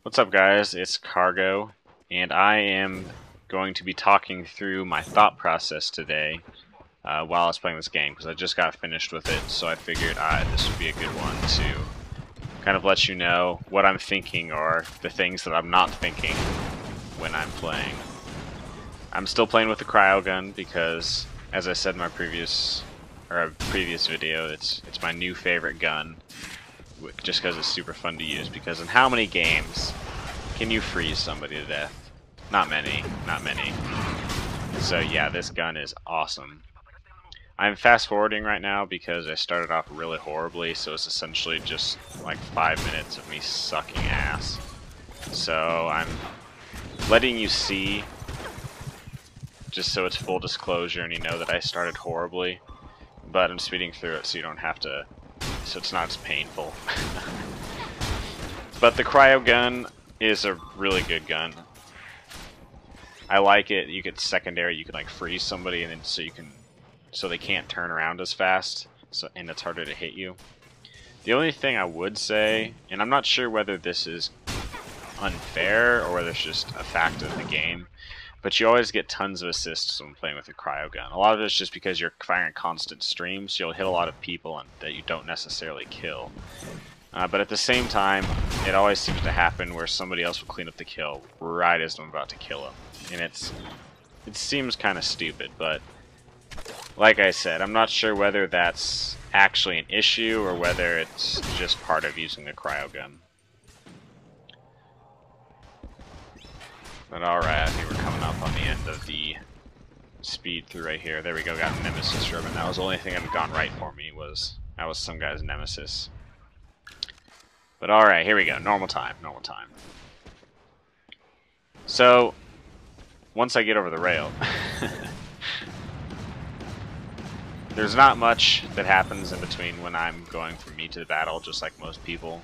What's up, guys? It's Cargo, and I am going to be talking through my thought process today while I was playing this game, because I just got finished with it, so I figured this would be a good one to kind of let you know what I'm thinking or the things that I'm not thinking when I'm playing. I'm still playing with the cryogun because, as I said in my previous video, it's my new favorite gun. Just because it's super fun to use, because in how many games can you freeze somebody to death? Not many, not many. So yeah, this gun is awesome. I'm fast forwarding right now because I started off really horribly, so it's essentially just like 5 minutes of me sucking ass. So I'm letting you see, just so it's full disclosure and you know that I started horribly, but I'm speeding through it so you don't have to, so it's not as painful. But the cryogun is a really good gun. I like it. You get secondary, you can like freeze somebody, and then so they can't turn around as fast, and it's harder to hit you. The only thing I would say, and I'm not sure whether this is unfair or whether it's just a fact of the game, but you always get tons of assists when playing with a cryogun. A lot of it's just because you're firing constant streams, so you'll hit a lot of people that you don't necessarily kill. But at the same time, it always seems to happen where somebody else will clean up the kill right as I'm about to kill him. And it seems kind of stupid, but like I said, I'm not sure whether that's actually an issue or whether it's just part of using the cryogun. But alright, I think we're coming up on the end of the speed through right here. There we go, got a nemesis ribbon. That was the only thing that had gone right for me, that was some guy's nemesis. But alright, here we go, normal time, normal time. So, once I get over the rail, there's not much that happens in between when I'm going from me to the battle, just like most people.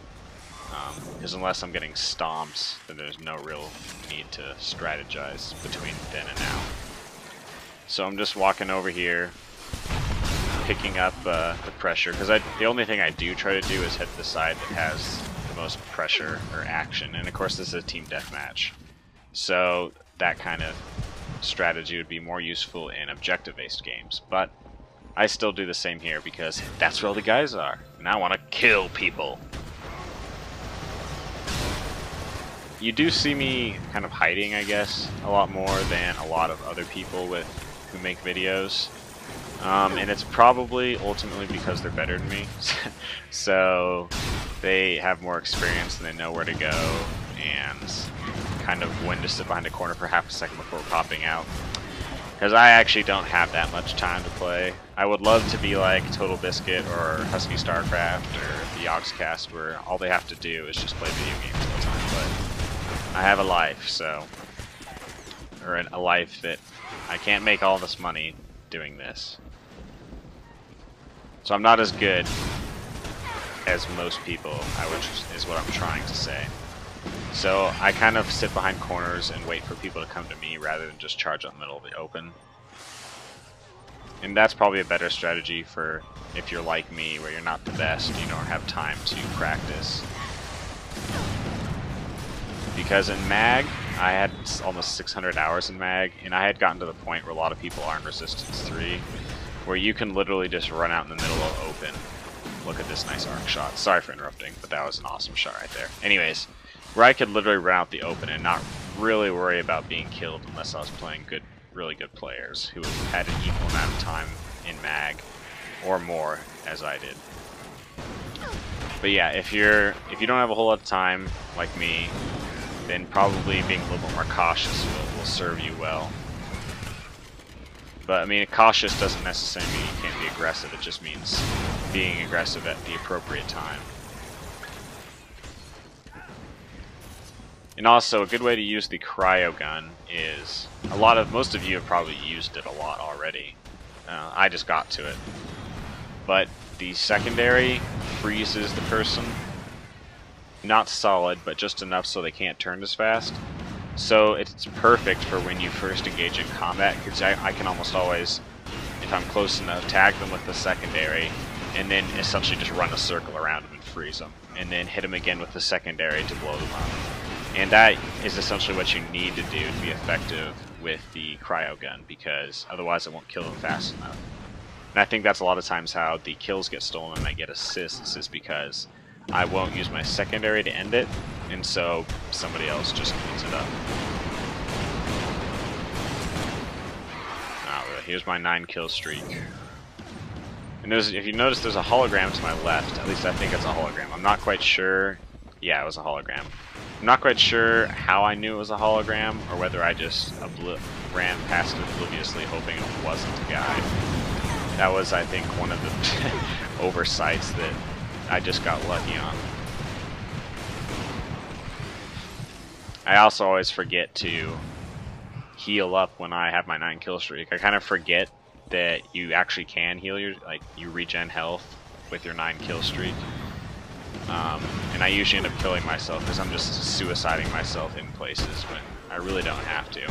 Because unless I'm getting stomped, then there's no real need to strategize between then and now. So I'm just walking over here, picking up the pressure, because the only thing I do try to do is hit the side that has the most pressure or action, and of course this is a team deathmatch. So that kind of strategy would be more useful in objective-based games, but I still do the same here because that's where all the guys are, and I want to kill people. You do see me kind of hiding, I guess, a lot more than a lot of other people who make videos. And it's probably ultimately because they're better than me. So they have more experience and they know where to go and kind of when to sit behind a corner for half a second before popping out. Because I actually don't have that much time to play. I would love to be like Total Biscuit or Husky Starcraft or the Yogscast, where all they have to do is just play video games all the time. But I have a life, or a life that I can't make all this money doing this. So I'm not as good as most people, is what I'm trying to say. So I kind of sit behind corners and wait for people to come to me rather than just charge out in the middle of the open. And that's probably a better strategy for if you're like me, where you're not the best, you don't have time to practice. Because in MAG, I had almost 600 hours in MAG, and I had gotten to the point where a lot of people are in Resistance 3, where you can literally just run out in the middle of open. Look at this nice arc shot. Sorry for interrupting, but that was an awesome shot right there. Anyways, where I could literally run out the open and not really worry about being killed unless I was playing really good players who had an equal amount of time in MAG, or more, as I did. But yeah, if you don't have a whole lot of time, like me, then probably being a little bit more cautious will serve you well. But I mean, cautious doesn't necessarily mean you can't be aggressive, it just means being aggressive at the appropriate time. And also, a good way to use the cryogun is, most of you have probably used it a lot already. I just got to it. But the secondary freezes the person. Not solid, but just enough so they can't turn as fast. So it's perfect for when you first engage in combat, because I can almost always, if I'm close enough, tag them with the secondary, and then essentially just run a circle around them and freeze them, and then hit them again with the secondary to blow them up. And that is essentially what you need to do to be effective with the cryogun, because otherwise it won't kill them fast enough. And I think that's a lot of times how the kills get stolen and I get assists, is because I won't use my secondary to end it, and so somebody else just cleans it up. Here's my 9 kill streak. And if you notice, there's a hologram to my left. At least I think it's a hologram. I'm not quite sure. Yeah, it was a hologram. I'm not quite sure how I knew it was a hologram, or whether I just ran past it obliviously hoping it wasn't a guy. That was, I think, one of the oversights that I just got lucky on. I also always forget to heal up when I have my 9 kill streak. I kind of forget that you actually can heal you regen health with your 9 kill streak. And I usually end up killing myself because I'm just suiciding myself in places when I really don't have to.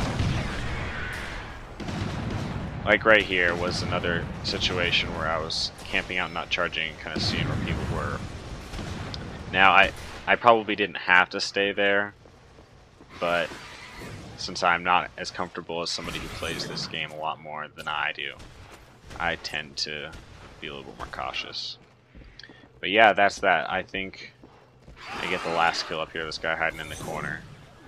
Like right here was another situation where I was camping out, not charging, kind of seeing where people were. Now I probably didn't have to stay there, but since I'm not as comfortable as somebody who plays this game a lot more than I do, I tend to be a little bit more cautious. But yeah, that's that. I think I get the last kill up here, this guy hiding in the corner.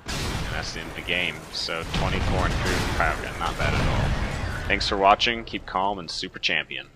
And that's the end of the game. So 24 and 3 with cryogun, not bad at all. Thanks for watching, keep calm, and super champion.